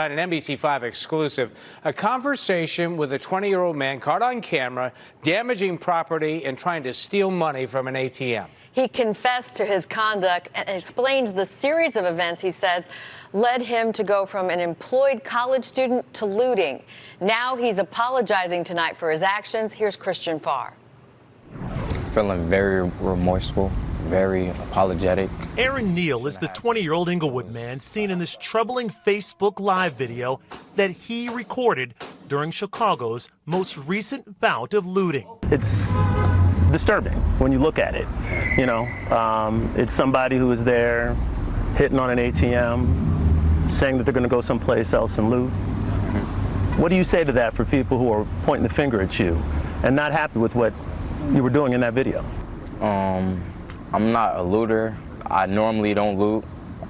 An NBC5 exclusive, a conversation with a 20-year-old man caught on camera damaging property and trying to steal money from an ATM. He confessed to his conduct and explains the series of events he says led him to go from an employed college student to looting. Now he's apologizing tonight for his actions. Here's Christian Farr. Feeling very remorseful, very apologetic. Aaron Neal is the 20-year-old Inglewood man seen in this troubling Facebook Live video that he recorded during Chicago's most recent bout of looting. It's disturbing when you look at it. You know, it's somebody who is there hitting on an ATM, saying that they're going to go someplace else and loot. What do you say to that for people who are pointing the finger at you and not happy with what you were doing in that video? I'm not a looter. I normally don't loot.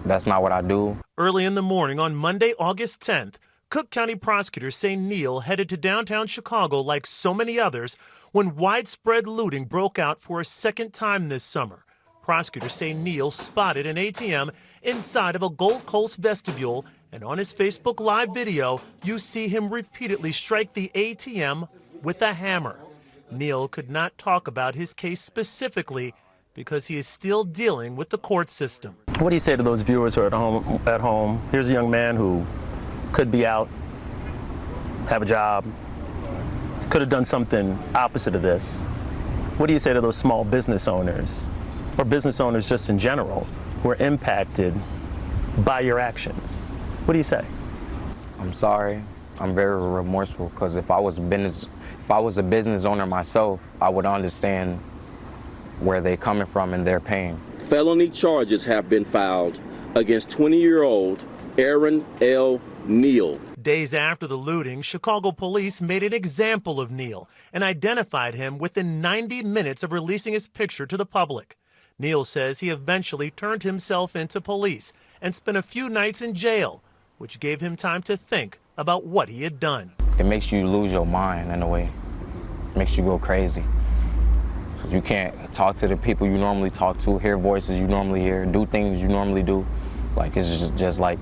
That's not what I do. Early in the morning on Monday, August 10th, Cook County prosecutors say Neal headed to downtown Chicago like so many others when widespread looting broke out for a second time this summer. Prosecutors say Neal spotted an ATM inside of a Gold Coast vestibule, and on his Facebook Live video, you see him repeatedly strike the ATM with a hammer. Neal could not talk about his case specifically because he is still dealing with the court system. What do you say to those viewers who are at home? Here's a young man who could be out, have a job, could have done something opposite of this. What do you say to those small business owners, or business owners just in general, who are impacted by your actions? What do you say? I'm sorry. I'm very remorseful because if I was a business owner myself, I would understand where they're coming from and their pain. Felony charges have been filed against 20-year-old Aaron L. Neal. Days after the looting, Chicago police made an example of Neal and identified him within 90 minutes of releasing his picture to the public. Neal says he eventually turned himself into police and spent a few nights in jail, which gave him time to think about what he had done. It makes you lose your mind in a way. It makes you go crazy. Because you can't talk to the people you normally talk to, hear voices you normally hear, do things you normally do. Like, it's just like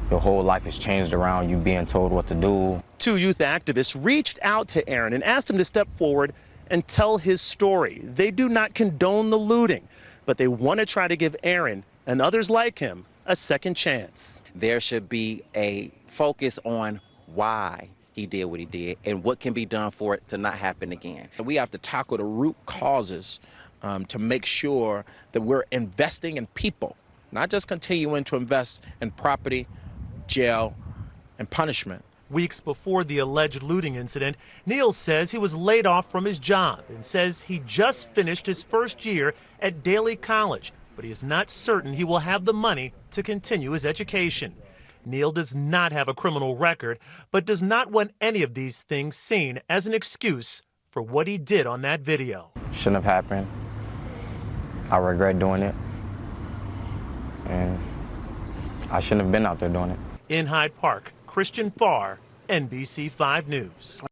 your whole life has changed around you being told what to do. Two youth activists reached out to Aaron and asked him to step forward and tell his story. They do not condone the looting, but they want to try to give Aaron and others like him a second chance. There should be a focus on why he did what he did and what can be done for it to not happen again. We have to tackle the root causes to make sure that we're investing in people, not just continuing to invest in property, jail, and punishment. Weeks before the alleged looting incident, Neal says he was laid off from his job and says he just finished his first year at Daly College, but he is not certain he will have the money to continue his education. Neal does not have a criminal record, but does not want any of these things seen as an excuse for what he did on that video. Shouldn't have happened. I regret doing it. And I shouldn't have been out there doing it. In Hyde Park, Christian Farr, NBC5 News.